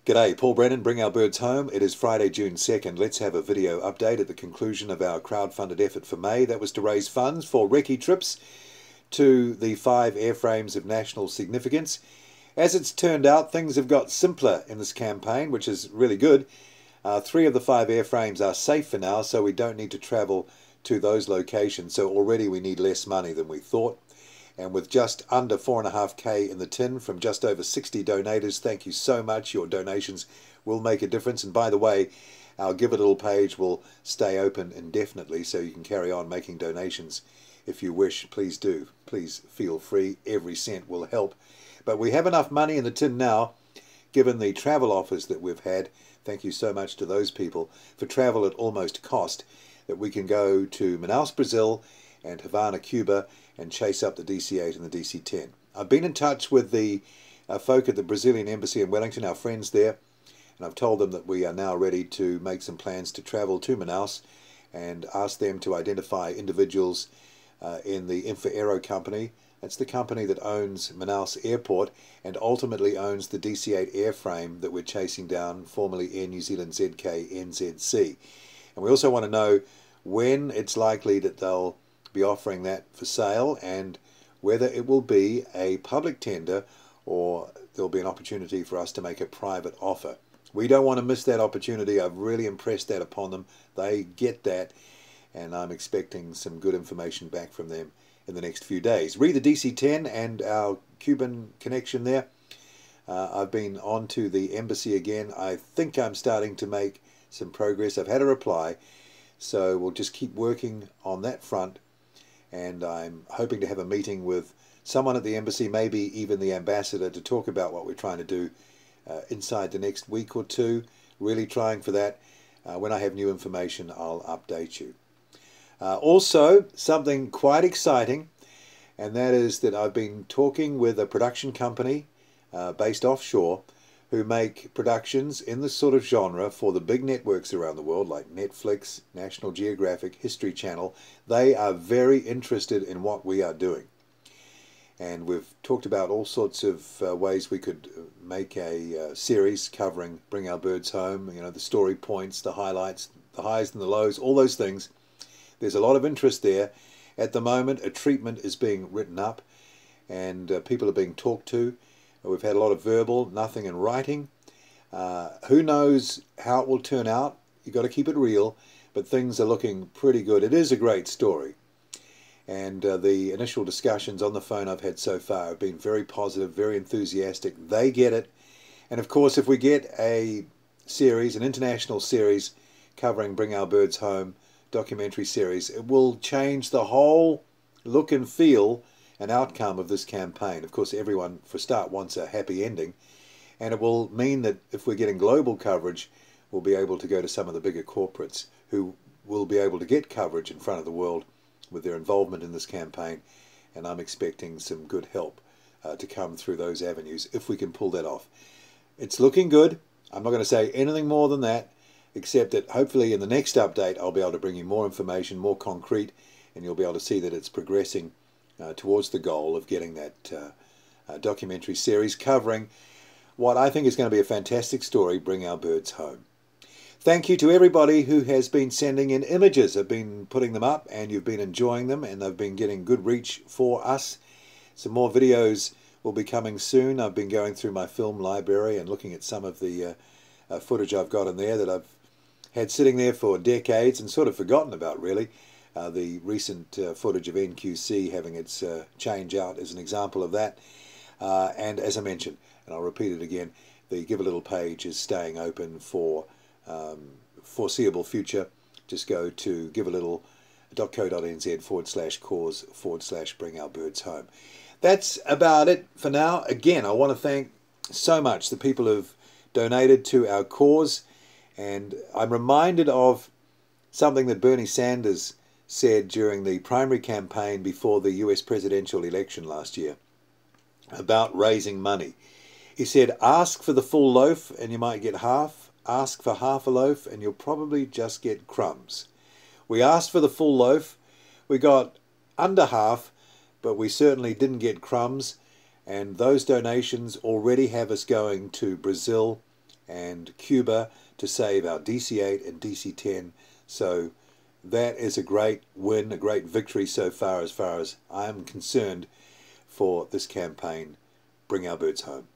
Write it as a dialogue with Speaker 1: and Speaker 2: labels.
Speaker 1: G'day, Paul Brennan, Bring Our Birds Home. It is Friday, June 2nd. Let's have a video update at the conclusion of our crowd-funded effort for May. That was to raise funds for recce trips to the 5 airframes of national significance. As it's turned out, things have got simpler in this campaign, which is really good. 3 of the 5 airframes are safe for now, so we don't need to travel to those locations. So already we need less money than we thought. And with just under 4.5k in the tin from just over 60 donators, thank you so much. Your donations will make a difference. And by the way, our Give a Little page will stay open indefinitely, so you can carry on making donations if you wish. Please do. Please feel free. Every cent will help. But we have enough money in the tin now, given the travel offers that we've had. Thank you so much to those people for travel at almost cost, that we can go to Manaus, Brazil, and Havana, Cuba, and chase up the DC-8 and the DC-10. I've been in touch with the folk at the Brazilian Embassy in Wellington, our friends there, and I've told them that we are now ready to make some plans to travel to Manaus and ask them to identify individuals in the Infraero company. That's the company that owns Manaus Airport and ultimately owns the DC-8 airframe that we're chasing down, formerly Air New Zealand ZK NZC. And we also want to know when it's likely that they'll be offering that for sale, and whether it will be a public tender or there'll be an opportunity for us to make a private offer. We don't want to miss that opportunity. I've really impressed that upon them. They get that, and I'm expecting some good information back from them in the next few days. Read the DC-10 and our Cuban connection there. I've been on to the embassy again. I think I'm starting to make some progress. I've had a reply, so we'll just keep working on that front. And I'm hoping to have a meeting with someone at the embassy, maybe even the ambassador, to talk about what we're trying to do inside the next week or two. Really trying for that. When I have new information, I'll update you. Also, something quite exciting, and that is that I've been talking with a production company based offshore who make productions in this sort of genre for the big networks around the world, like Netflix, National Geographic, History Channel. They are very interested in what we are doing. And we've talked about all sorts of ways we could make a series covering Bring Our Birds Home, you know, the story points, the highlights, the highs and the lows, all those things. There's a lot of interest there. At the moment, a treatment is being written up, and people are being talked to. We've had a lot of verbal, nothing in writing. Who knows how it will turn out? You've got to keep it real, but things are looking pretty good. It is a great story. And the initial discussions on the phone I've had so far have been very positive, very enthusiastic. They get it. And of course, if we get a series, an international series covering Bring Our Birds Home, documentary series, it will change the whole look and feel an outcome of this campaign. Of course, everyone, for a start, wants a happy ending, and it will mean that if we're getting global coverage, we'll be able to go to some of the bigger corporates who will be able to get coverage in front of the world with their involvement in this campaign, and I'm expecting some good help to come through those avenues if we can pull that off. It's looking good. I'm not going to say anything more than that, except that hopefully in the next update I'll be able to bring you more information, more concrete, and you'll be able to see that it's progressing towards the goal of getting that documentary series covering what I think is going to be a fantastic story, Bring Our Birds Home. Thank you to everybody who has been sending in images. I've been putting them up and you've been enjoying them, and they've been getting good reach for us. Some more videos will be coming soon. I've been going through my film library and looking at some of the footage I've got in there that I've had sitting there for decades and sort of forgotten about, really. The recent footage of NQC having its change out is an example of that. And as I mentioned, and I'll repeat it again, the Give a Little page is staying open for foreseeable future. Just go to givealittle.co.nz/cause/Bring Our Birds Home. That's about it for now. Again, I want to thank so much the people who've donated to our cause, and I'm reminded of something that Bernie Sanders said during the primary campaign before the US presidential election last year about raising money. He said, ask for the full loaf and you might get half. Ask for half a loaf and you'll probably just get crumbs. We asked for the full loaf. We got under half, but we certainly didn't get crumbs. And those donations already have us going to Brazil and Cuba to save our DC-8 and DC-10. So that is a great win, a great victory so far as I'm concerned for this campaign. Bring our birds home.